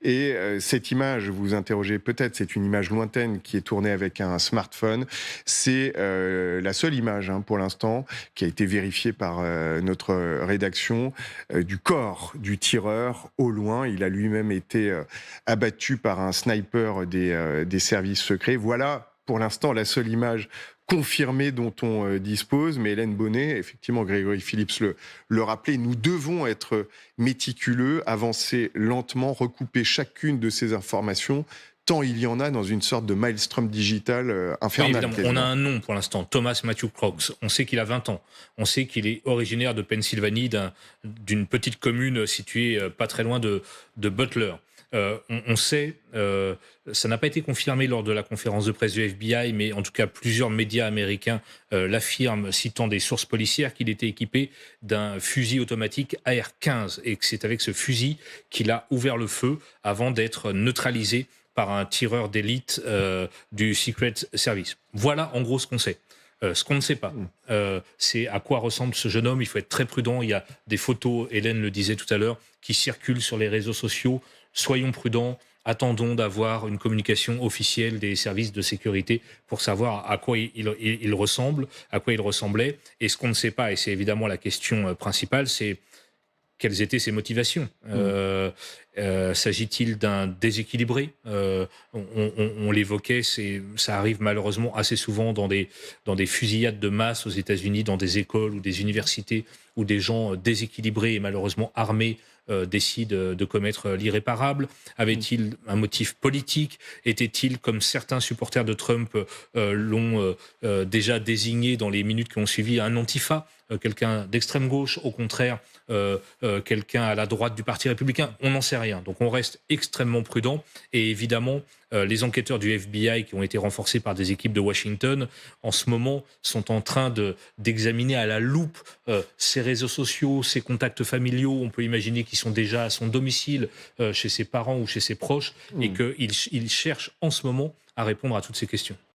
Et cette image, vous vous interrogez peut-être, c'est une image lointaine qui est tournée avec un smartphone. C'est la seule image, hein, pour l'instant, qui a été vérifiée par notre rédaction, du corps du tireur au loin. Il a lui-même été abattu par un sniper des services secrets. Voilà, pour l'instant, la seule image confirmée dont on dispose. Mais Hélène Bonnet, effectivement, Grégory Phillips le rappelait, nous devons être méticuleux, avancer lentement, recouper chacune de ces informations, tant il y en a dans une sorte de maelstrom digital Oui, infernal, évidemment. On a quasiment. un nom pour l'instant, Thomas Matthew Crooks. On sait qu'il a 20 ans. On sait qu'il est originaire de Pennsylvanie, d'une petite commune située pas très loin de Butler. On sait, ça n'a pas été confirmé lors de la conférence de presse du FBI, mais en tout cas plusieurs médias américains l'affirment, citant des sources policières, qu'il était équipé d'un fusil automatique AR-15 et que c'est avec ce fusil qu'il a ouvert le feu avant d'être neutralisé par un tireur d'élite du Secret Service. Voilà en gros ce qu'on sait. Ce qu'on ne sait pas, Mm. c'est à quoi ressemble ce jeune homme. Il faut être très prudent. Il y a des photos, Hélène le disait tout à l'heure, qui circulent sur les réseaux sociaux. Soyons prudents. Attendons d'avoir une communication officielle des services de sécurité pour savoir à quoi il ressemble, à quoi il ressemblait. Et ce qu'on ne sait pas, et c'est évidemment la question principale, c'est quelles étaient ses motivations. Mm. S'agit-il d'un déséquilibré? On l'évoquait, ça arrive malheureusement assez souvent dans des fusillades de masse aux États-Unis, dans des écoles ou des universités, où des gens déséquilibrés et malheureusement armés décident de commettre l'irréparable. Mm. Avait-il un motif politique? Était-il, comme certains supporters de Trump l'ont déjà désigné dans les minutes qui ont suivi, un antifa? Quelqu'un d'extrême gauche, au contraire, quelqu'un à la droite du Parti républicain, on n'en sait rien. Donc on reste extrêmement prudent et évidemment, les enquêteurs du FBI qui ont été renforcés par des équipes de Washington, en ce moment, sont en train d'examiner à la loupe ses réseaux sociaux, ses contacts familiaux. On peut imaginer qu'ils sont déjà à son domicile, chez ses parents ou chez ses proches, et Mm. qu'ils cherchent en ce moment à répondre à toutes ces questions.